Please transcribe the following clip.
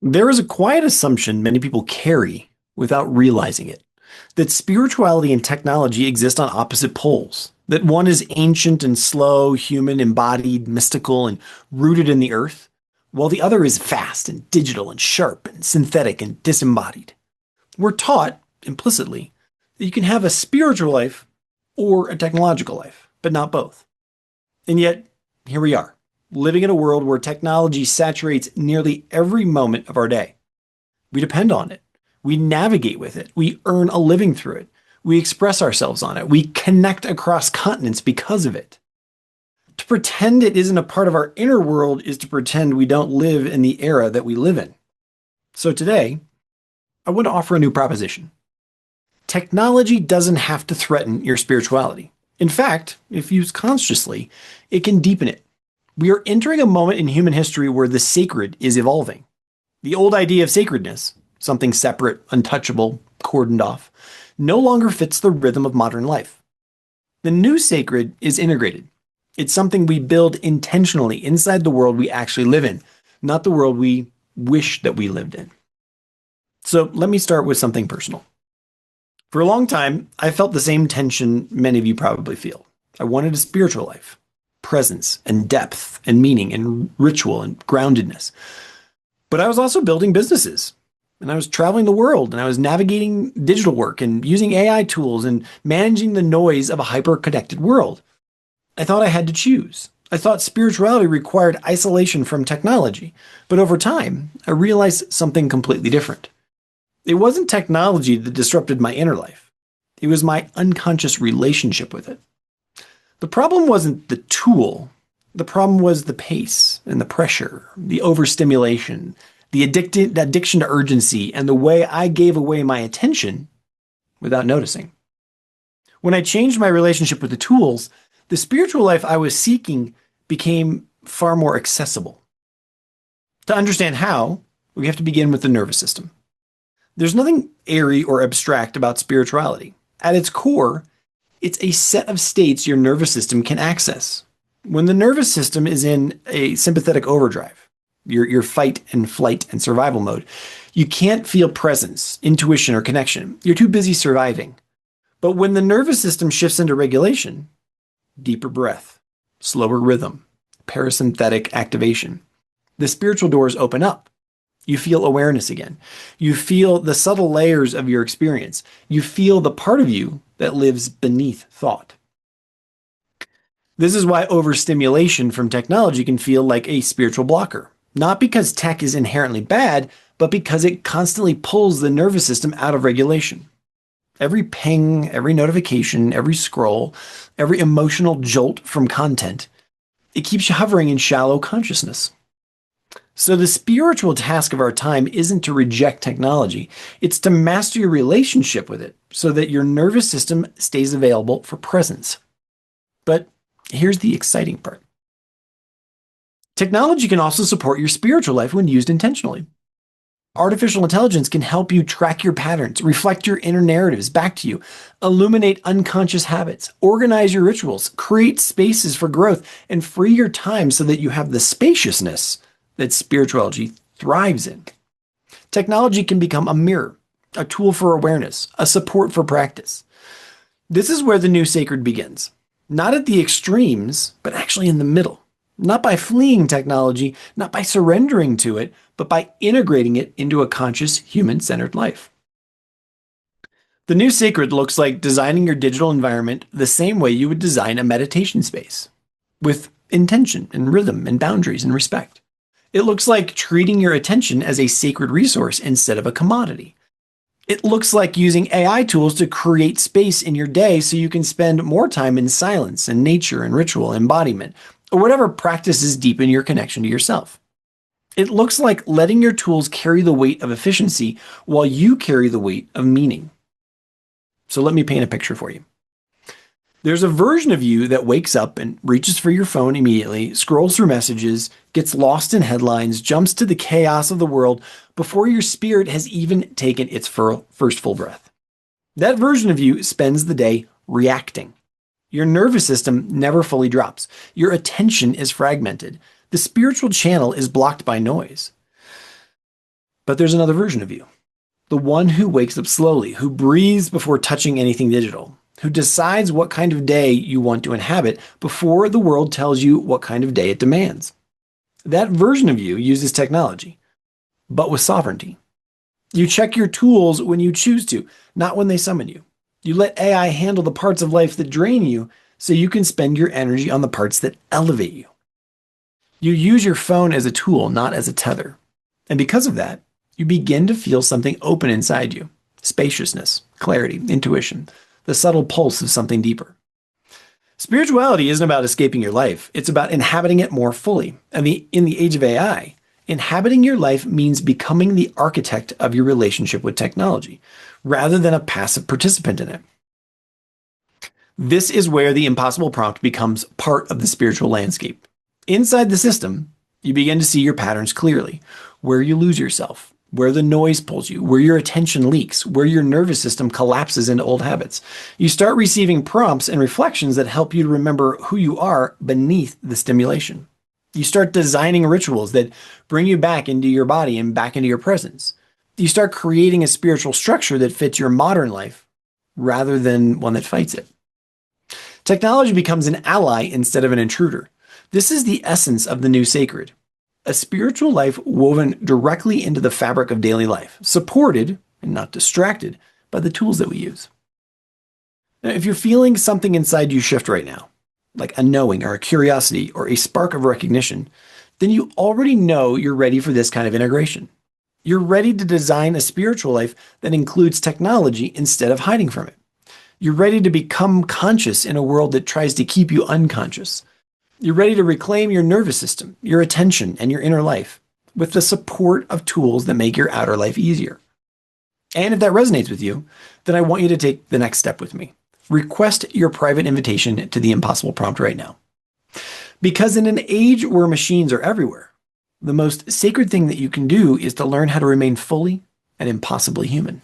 There is a quiet assumption many people carry without realizing it that spirituality and technology exist on opposite poles, that one is ancient and slow, human, embodied, mystical, and rooted in the earth, while the other is fast and digital and sharp and synthetic and disembodied. We're taught, implicitly, that you can have a spiritual life or a technological life, but not both. And yet, here we are, living in a world where technology saturates nearly every moment of our day. We depend on it. We navigate with it. We earn a living through it. We express ourselves on it. We connect across continents because of it. To pretend it isn't a part of our inner world is to pretend we don't live in the era that we live in. So today, I want to offer a new proposition. Technology doesn't have to threaten your spirituality. In fact, if used consciously, it can deepen it. We are entering a moment in human history where the sacred is evolving. The old idea of sacredness, something separate, untouchable, cordoned off, no longer fits the rhythm of modern life. The new sacred is integrated. It's something we build intentionally inside the world we actually live in, not the world we wish that we lived in. So let me start with something personal. For a long time, I felt the same tension many of you probably feel. I wanted a spiritual life, presence and depth and meaning and ritual and groundedness. But I was also building businesses, and I was traveling the world, and I was navigating digital work and using AI tools and managing the noise of a hyper-connected world. I thought I had to choose. I thought spirituality required isolation from technology. But over time, I realized something completely different. It wasn't technology that disrupted my inner life. It was my unconscious relationship with it. The problem wasn't the tool. The problem was the pace and the pressure, the overstimulation, the addiction to urgency, and the way I gave away my attention without noticing. When I changed my relationship with the tools, the spiritual life I was seeking became far more accessible. To understand how, we have to begin with the nervous system. There's nothing airy or abstract about spirituality. At its core, it's a set of states your nervous system can access. When the nervous system is in a sympathetic overdrive, your fight and flight and survival mode, you can't feel presence, intuition, or connection. You're too busy surviving. But when the nervous system shifts into regulation, deeper breath, slower rhythm, parasympathetic activation, the spiritual doors open up. You feel awareness again. You feel the subtle layers of your experience. You feel the part of you that lives beneath thought. This is why overstimulation from technology can feel like a spiritual blocker. Not because tech is inherently bad, but because it constantly pulls the nervous system out of regulation. Every ping, every notification, every scroll, every emotional jolt from content, it keeps you hovering in shallow consciousness. So the spiritual task of our time isn't to reject technology. It's to master your relationship with it so that your nervous system stays available for presence. But here's the exciting part. Technology can also support your spiritual life when used intentionally. Artificial intelligence can help you track your patterns, reflect your inner narratives back to you, illuminate unconscious habits, organize your rituals, create spaces for growth, and free your time so that you have the spaciousness that spirituality thrives in. Technology can become a mirror, a tool for awareness, a support for practice. This is where the new sacred begins. Not at the extremes, but actually in the middle. Not by fleeing technology, not by surrendering to it, but by integrating it into a conscious, human-centered life. The new sacred looks like designing your digital environment the same way you would design a meditation space, with intention and rhythm and boundaries and respect. It looks like treating your attention as a sacred resource instead of a commodity. It looks like using AI tools to create space in your day so you can spend more time in silence and nature and ritual embodiment, or whatever practices deepen your connection to yourself. It looks like letting your tools carry the weight of efficiency while you carry the weight of meaning. So let me paint a picture for you. There's a version of you that wakes up and reaches for your phone immediately, scrolls through messages, gets lost in headlines, jumps to the chaos of the world before your spirit has even taken its first full breath. That version of you spends the day reacting. Your nervous system never fully drops. Your attention is fragmented. The spiritual channel is blocked by noise. But there's another version of you. The one who wakes up slowly, who breathes before touching anything digital, who decides what kind of day you want to inhabit before the world tells you what kind of day it demands. That version of you uses technology, but with sovereignty. You check your tools when you choose to, not when they summon you. You let AI handle the parts of life that drain you so you can spend your energy on the parts that elevate you. You use your phone as a tool, not as a tether. And because of that, you begin to feel something open inside you. Spaciousness, clarity, intuition, the subtle pulse of something deeper. Spirituality isn't about escaping your life. It's about inhabiting it more fully. And in the age of AI, inhabiting your life means becoming the architect of your relationship with technology, rather than a passive participant in it. This is where the impossible prompt becomes part of the spiritual landscape. Inside the system, you begin to see your patterns clearly, where you lose yourself, where the noise pulls you, where your attention leaks, where your nervous system collapses into old habits. You start receiving prompts and reflections that help you to remember who you are beneath the stimulation. You start designing rituals that bring you back into your body and back into your presence. You start creating a spiritual structure that fits your modern life rather than one that fights it. Technology becomes an ally instead of an intruder. This is the essence of the new sacred. A spiritual life woven directly into the fabric of daily life, supported and not distracted by the tools that we use. Now, if you're feeling something inside you shift right now, like a knowing or a curiosity or a spark of recognition, then you already know you're ready for this kind of integration. You're ready to design a spiritual life that includes technology instead of hiding from it. You're ready to become conscious in a world that tries to keep you unconscious. You're ready to reclaim your nervous system, your attention, and your inner life with the support of tools that make your outer life easier. And if that resonates with you, then I want you to take the next step with me. Request your private invitation to the Impossible Prompt right now. Because in an age where machines are everywhere, the most sacred thing that you can do is to learn how to remain fully and impossibly human.